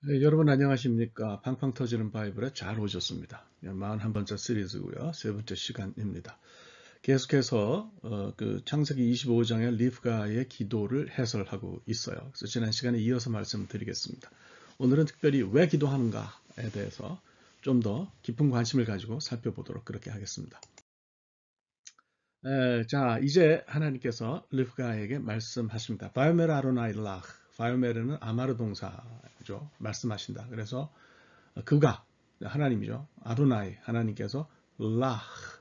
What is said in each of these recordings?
네, 여러분 안녕하십니까? 팡팡 터지는 바이블에 잘 오셨습니다. 41번째 시리즈고요. 세 번째 시간입니다. 계속해서 그 창세기 25장의 리브가의 기도를 해설하고 있어요. 그래서 지난 시간에 이어서 말씀드리겠습니다. 오늘은 특별히 왜 기도하는가에 대해서 좀 더 깊은 관심을 가지고 살펴보도록 그렇게 하겠습니다. 자, 이제 하나님께서 리브가에게 말씀하십니다. 바요메르 아로나이 락, 바요메르는 아마르 동사죠. 말씀하신다. 그래서 그가 하나님이죠. 아도나이 하나님께서 라흐.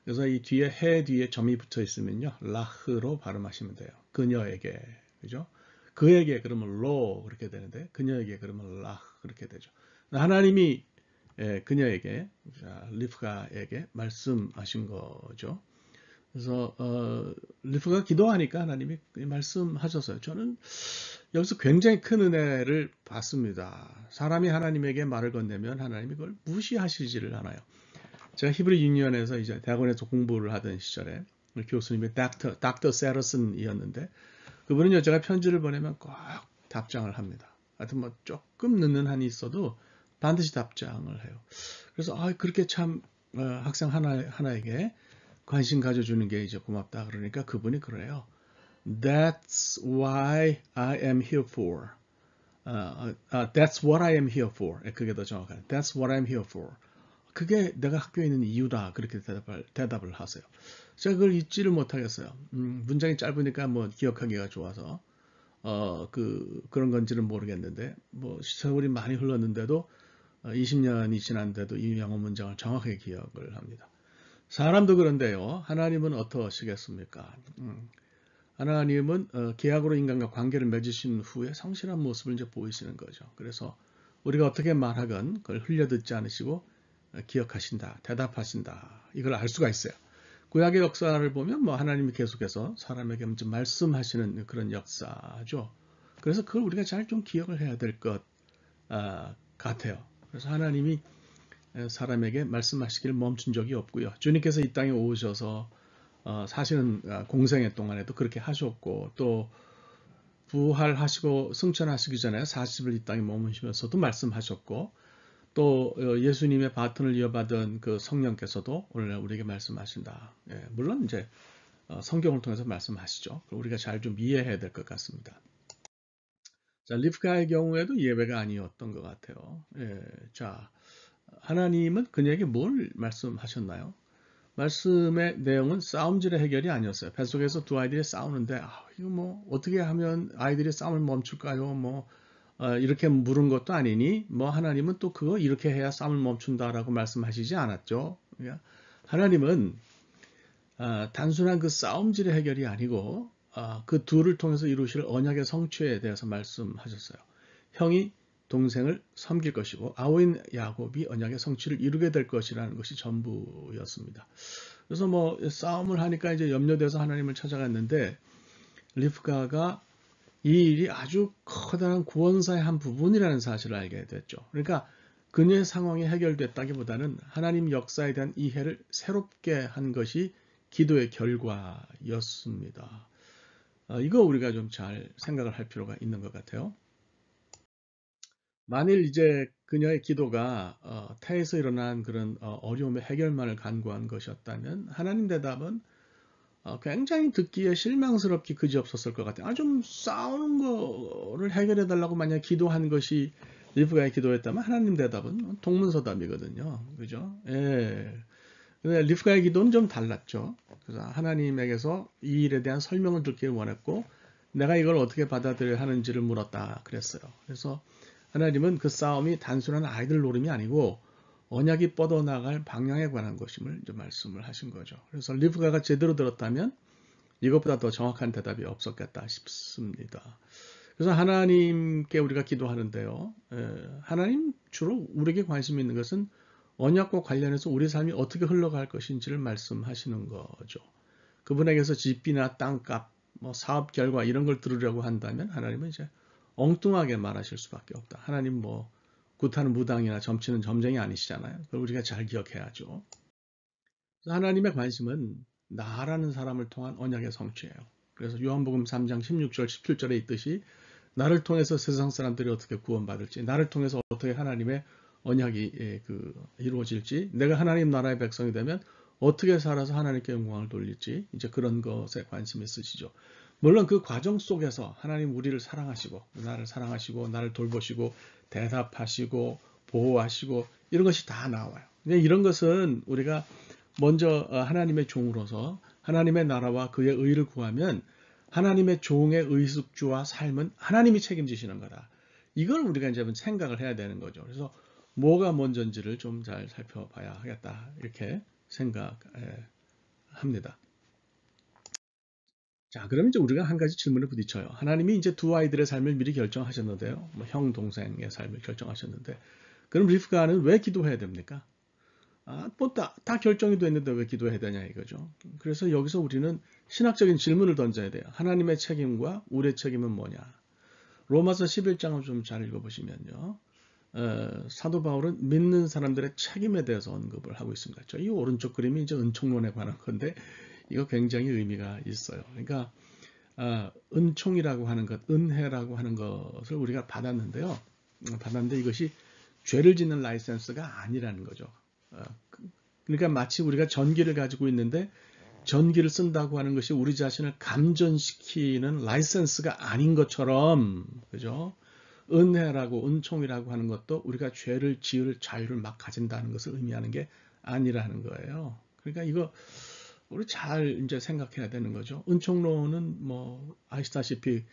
그래서 이 뒤에 해 뒤에 점이 붙어 있으면요. 라흐로 발음하시면 돼요. 그녀에게. 그죠? 그에게 그러면 로 그렇게 되는데 그녀에게 그러면 라흐 그렇게 되죠. 하나님이 그녀에게 리프가에게 말씀하신 거죠. 그래서 리프가 기도하니까 하나님이 말씀하셨어요. 저는 여기서 굉장히 큰 은혜를 받습니다. 사람이 하나님에게 말을 건네면 하나님이 그걸 무시하시지를 않아요. 제가 히브리 유니언에서 이제 대학원에서 공부를 하던 시절에 우리 교수님이 닥터 세러슨이었는데 그분은 제가 편지를 보내면 꼭 답장을 합니다. 하여튼 뭐 조금 늦는 한이 있어도 반드시 답장을 해요. 그래서 그렇게 참 학생 하나에게 관심 가져주는 게 이제 고맙다 그러니까 그분이 그래요. That's why I am here for. That's what I am here for. 그게 더 정확하네. That's what I'm here for. 그게 내가 학교에 있는 이유다. 그렇게 대답을 하세요. 제가 그걸 잊지를 못하겠어요. 문장이 짧으니까 뭐 기억하기가 좋아서 그런 건지는 모르겠는데 뭐 세월이 많이 흘렀는데도 20년이 지났는데도 이 영어 문장을 정확하게 기억을 합니다. 사람도 그런데요. 하나님은 어떠시겠습니까? 하나님은 계약으로 인간과 관계를 맺으신 후에 성실한 모습을 이제 보이시는 거죠. 그래서 우리가 어떻게 말하건 그걸 흘려듣지 않으시고 기억하신다, 대답하신다. 이걸 알 수가 있어요. 구약의 역사를 보면 뭐 하나님이 계속해서 사람에게 말씀하시는 그런 역사죠. 그래서 그걸 우리가 잘 좀 기억을 해야 될 것 같아요. 그래서 하나님이 사람에게 말씀하시기를 멈춘 적이 없고요. 주님께서 이 땅에 오셔서 사실은 공생애 동안에도 그렇게 하셨고 또 부활하시고 승천하시기 전에 40일 이 땅에 머무시면서도 말씀하셨고 또 예수님의 바톤을 이어받은 그 성령께서도 오늘 우리에게 말씀하신다. 예, 물론 이제 성경을 통해서 말씀하시죠. 우리가 잘 좀 이해해야 될 것 같습니다. 자, 리브가의 경우에도 예외가 아니었던 것 같아요. 예, 자, 하나님은 그녀에게 뭘 말씀하셨나요? 말씀의 내용은 싸움질의 해결이 아니었어요. 뱃속에서 두 아이들이 싸우는데 이거 뭐 어떻게 하면 아이들이 싸움을 멈출까요? 뭐 이렇게 물은 것도 아니니 뭐 하나님은 또 그거 이렇게 해야 싸움을 멈춘다라고 말씀하시지 않았죠. 그러니까 하나님은 단순한 그 싸움질의 해결이 아니고 그 둘을 통해서 이루실 언약의 성취에 대해서 말씀하셨어요. 형이 동생을 섬길 것이고 아우인 야곱이 언약의 성취를 이루게 될 것이라는 것이 전부였습니다. 그래서 뭐 싸움을 하니까 이제 염려돼서 하나님을 찾아갔는데 리브가가 이 일이 아주 커다란 구원사의 한 부분이라는 사실을 알게 됐죠. 그러니까 그녀의 상황이 해결됐다기보다는 하나님 역사에 대한 이해를 새롭게 한 것이 기도의 결과였습니다. 이거 우리가 좀 잘 생각을 할 필요가 있는 것 같아요. 만일 이제 그녀의 기도가 태에서 일어난 그런 어려움의 해결만을 간구한 것이었다면 하나님 대답은 굉장히 듣기에 실망스럽게 그지없었을 것 같아요. 좀 싸우는 거를 해결해 달라고 만약 기도한 것이 리브가의 기도였다면 하나님 대답은 동문서답이거든요. 그죠? 예. 근데 리브가의 기도는 좀 달랐죠. 그래서 하나님에게서 이 일에 대한 설명을 듣길 원했고 내가 이걸 어떻게 받아들여야 하는지를 물었다 그랬어요. 그래서 하나님은 그 싸움이 단순한 아이들 노름이 아니고 언약이 뻗어나갈 방향에 관한 것임을 이제 말씀을 하신 거죠. 그래서 리브가가 제대로 들었다면 이것보다 더 정확한 대답이 없었겠다 싶습니다. 그래서 하나님께 우리가 기도하는데요. 하나님 주로 우리에게 관심 있는 것은 언약과 관련해서 우리 삶이 어떻게 흘러갈 것인지를 말씀하시는 거죠. 그분에게서 집이나 땅값, 뭐 사업 결과 이런 걸 들으려고 한다면 하나님은 이제 엉뚱하게 말하실 수밖에 없다. 하나님 뭐 구타는 무당이나 점치는 점쟁이 아니시잖아요. 그걸 우리가 잘 기억해야죠. 하나님의 관심은 나라는 사람을 통한 언약의 성취예요. 그래서 요한복음 3장 16절, 17절에 있듯이 나를 통해서 세상 사람들이 어떻게 구원받을지, 나를 통해서 어떻게 하나님의 언약이 이루어질지, 내가 하나님 나라의 백성이 되면 어떻게 살아서 하나님께 영광을 돌릴지, 이제 그런 것에 관심이 있으시죠. 물론 그 과정 속에서 하나님 우리를 사랑하시고, 나를 돌보시고, 대답하시고, 보호하시고, 이런 것이 다 나와요. 이런 것은 우리가 먼저 하나님의 종으로서 하나님의 나라와 그의 의를 구하면 하나님의 종의 의숙주와 삶은 하나님이 책임지시는 거다. 이걸 우리가 이제 한번 생각을 해야 되는 거죠. 그래서 뭐가 먼저인지를 좀 잘 살펴봐야 하겠다. 이렇게 생각합니다. 자, 그러면 이제 우리가 한 가지 질문을 부딪혀요. 하나님이 이제 두 아이들의 삶을 미리 결정하셨는데요. 뭐 형, 동생의 삶을 결정하셨는데, 그럼 리브가는 왜 기도해야 됩니까? 뭐 다 결정이 됐는데 왜 기도해야 되냐 이거죠. 그래서 여기서 우리는 신학적인 질문을 던져야 돼요. 하나님의 책임과 우리의 책임은 뭐냐? 로마서 11장을 좀 잘 읽어보시면요. 사도 바울은 믿는 사람들의 책임에 대해서 언급을 하고 있습니다. 이 오른쪽 그림이 이제 은총론에 관한 건데 이거 굉장히 의미가 있어요. 그러니까 은총이라고 하는 것, 은혜라고 하는 것을 우리가 받았는데요. 받았는데 이것이 죄를 짓는 라이센스가 아니라는 거죠. 그러니까 마치 우리가 전기를 가지고 있는데 전기를 쓴다고 하는 것이 우리 자신을 감전시키는 라이센스가 아닌 것처럼, 그죠? 은혜라고 은총이라고 하는 것도 우리가 죄를 지을 자유를 막 가진다는 것을 의미하는 게 아니라는 거예요. 그러니까 이거 우리 잘 이제 생각해야 되는 거죠. 은총론은 뭐 아시다시피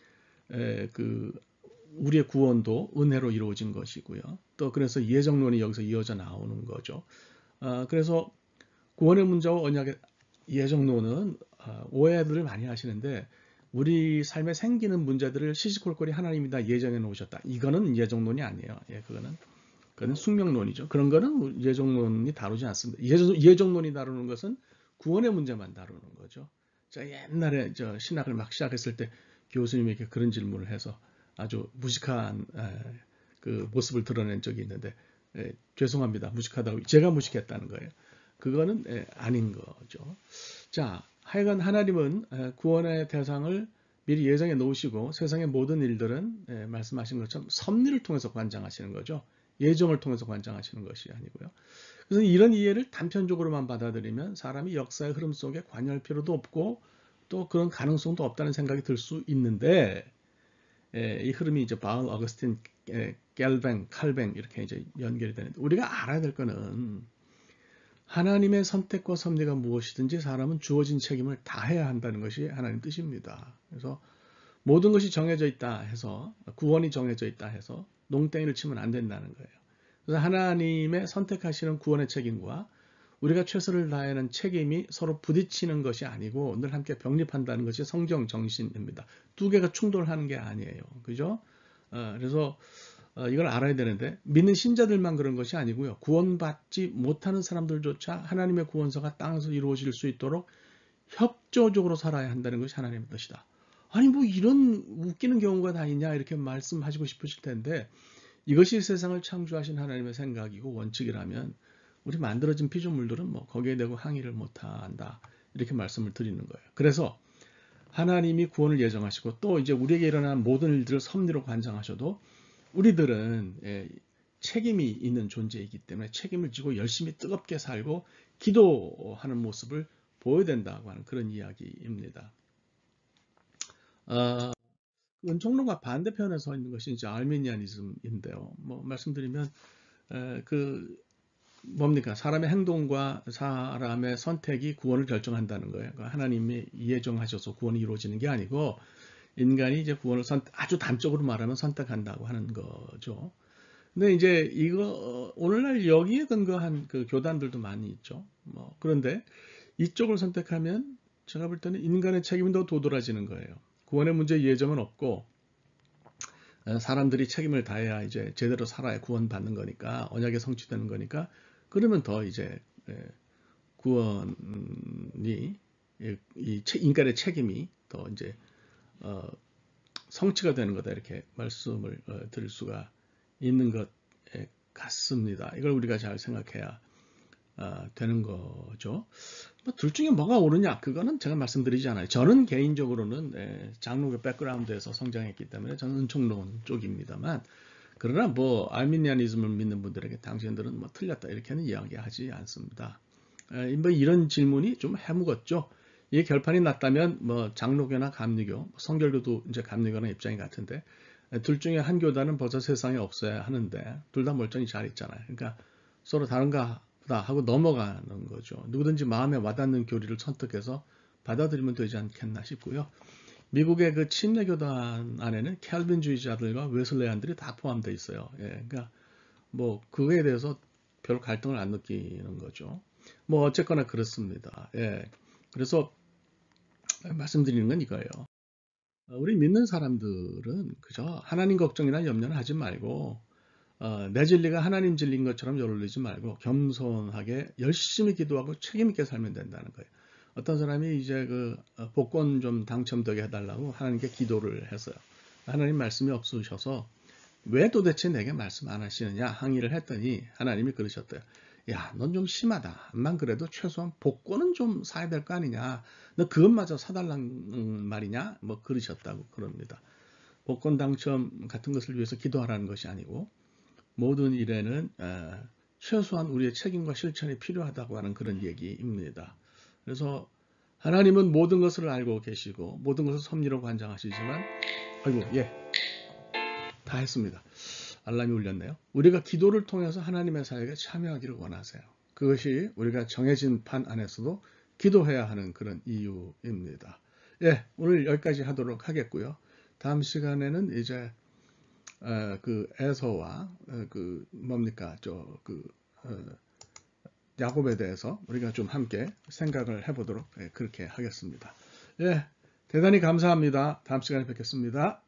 그 우리의 구원도 은혜로 이루어진 것이고요. 또 그래서 예정론이 여기서 이어져 나오는 거죠. 그래서 구원의 문제와 언약의 예정론은 오해들을 많이 하시는데 우리 삶에 생기는 문제들을 시시콜콜이 하나님이 다 예정해 놓으셨다. 이거는 예정론이 아니에요. 그거는 숙명론이죠. 그런 거는 예정론이 다루지 않습니다. 예정론이 다루는 것은 구원의 문제만 다루는 거죠. 자, 옛날에 신학을 막 시작했을 때 교수님에게 그런 질문을 해서 아주 무식한 그 모습을 드러낸 적이 있는데 죄송합니다. 무식하다고 제가 무식했다는 거예요. 그거는 아닌 거죠. 자, 하여간 하나님은 구원의 대상을 미리 예정해 놓으시고 세상의 모든 일들은 말씀하신 것처럼 섭리를 통해서 관장하시는 거죠. 예정을 통해서 관장하시는 것이 아니고요. 그래서 이런 이해를 단편적으로만 받아들이면 사람이 역사의 흐름 속에 관여할 필요도 없고 또 그런 가능성도 없다는 생각이 들 수 있는데 이 흐름이 이제 바울, 어거스틴, 갤뱅, 칼뱅 이렇게 이제 연결이 되는데 우리가 알아야 될 거는 하나님의 선택과 섭리가 무엇이든지 사람은 주어진 책임을 다해야 한다는 것이 하나님 뜻입니다. 그래서 모든 것이 정해져 있다 해서 구원이 정해져 있다 해서 농땡이를 치면 안 된다는 거예요. 그래서 하나님의 선택하시는 구원의 책임과 우리가 최선을 다하는 책임이 서로 부딪히는 것이 아니고 늘 함께 병립한다는 것이 성경 정신입니다. 두 개가 충돌하는 게 아니에요. 그죠? 그래서 이걸 알아야 되는데 믿는 신자들만 그런 것이 아니고요. 구원받지 못하는 사람들조차 하나님의 구원서가 땅에서 이루어질 수 있도록 협조적으로 살아야 한다는 것이 하나님의 뜻이다. 아니 뭐 이런 웃기는 경우가 다 있냐 이렇게 말씀하시고 싶으실 텐데 이것이 세상을 창조하신 하나님의 생각이고 원칙이라면 우리 만들어진 피조물들은 뭐 거기에 대고 항의를 못한다 이렇게 말씀을 드리는 거예요. 그래서 하나님이 구원을 예정하시고 또 이제 우리에게 일어난 모든 일들을 섭리로 관장하셔도 우리들은 책임이 있는 존재이기 때문에 책임을 지고 열심히 뜨겁게 살고 기도하는 모습을 보여야 된다고 하는 그런 이야기입니다. 은총론과 반대편에 서 있는 것이 이제 알미니아니즘인데요. 뭐 말씀드리면 그 뭡니까? 사람의 행동과 사람의 선택이 구원을 결정한다는 거예요. 그러니까 하나님이 예정하셔서 구원이 이루어지는 게 아니고 인간이 이제 구원을 아주 단적으로 말하면 선택한다고 하는 거죠. 근데 이제 이거 오늘날 여기에 근거한 그 교단들도 많이 있죠. 뭐 그런데 이쪽을 선택하면 제가 볼 때는 인간의 책임이 더 도드라지는 거예요. 구원의 문제 예정은 없고 사람들이 책임을 다해야 이제 제대로 살아야 구원받는 거니까 언약이 성취되는 거니까 그러면 더 이제 구원이 이 인간의 책임이 더 이제 성취가 되는 거다 이렇게 말씀을 드릴 수가 있는 것 같습니다. 이걸 우리가 잘 생각해야 되는 거죠. 둘 중에 뭐가 옳으냐? 그거는 제가 말씀드리지 않아요. 저는 개인적으로는 장로교 백그라운드에서 성장했기 때문에 저는 은총론 쪽입니다만, 그러나 뭐 알미니아니즘을 믿는 분들에게 당신들은 뭐 틀렸다 이렇게는 이야기하지 않습니다. 뭐 이런 질문이 좀 해묵었죠. 이게 결판이 났다면 뭐 장로교나 감리교, 성결교도 이제 감리교나 입장이 같은데 둘 중에 한 교단은 벌써 세상에 없어야 하는데 둘 다 멀쩡히 잘 있잖아요. 그러니까 서로 다른가 보다 하고 넘어가는 거죠. 누구든지 마음에 와닿는 교리를 선택해서 받아들이면 되지 않겠나 싶고요. 미국의 그 침례교단 안에는 캘빈주의자들과 웨슬레안들이 다 포함되어 있어요. 예, 그러니까 뭐 그거에 대해서 별 갈등을 안 느끼는 거죠. 뭐 어쨌거나 그렇습니다. 예, 그래서 말씀드리는 건 이거예요. 우리 믿는 사람들은 그저 하나님 걱정이나 염려는 하지 말고 내 진리가 하나님 진리인 것처럼 열올리지 말고 겸손하게 열심히 기도하고 책임 있게 살면 된다는 거예요. 어떤 사람이 이제 그 복권 좀 당첨되게 해달라고 하나님께 기도를 했어요. 하나님 말씀이 없으셔서 왜 도대체 내게 말씀 안 하시느냐 항의를 했더니 하나님이 그러셨대요. 야, 넌 좀 심하다. 암만 그래도 최소한 복권은 좀 사야 될 거 아니냐. 너 그것마저 사달라는 말이냐? 뭐 그러셨다고 그럽니다. 복권 당첨 같은 것을 위해서 기도하라는 것이 아니고 모든 일에는 최소한 우리의 책임과 실천이 필요하다고 하는 그런 얘기입니다. 그래서 하나님은 모든 것을 알고 계시고 모든 것을 섭리로 관장하시지만 아이고 예, 다 했습니다. 알람이 울렸네요. 우리가 기도를 통해서 하나님의 사역에 참여하기를 원하세요. 그것이 우리가 정해진 판 안에서도 기도해야 하는 그런 이유입니다. 예, 오늘 여기까지 하도록 하겠고요. 다음 시간에는 이제 그 에서와 그 뭡니까 야곱에 대해서 우리가 좀 함께 생각을 해보도록 그렇게 하겠습니다. 예, 대단히 감사합니다. 다음 시간에 뵙겠습니다.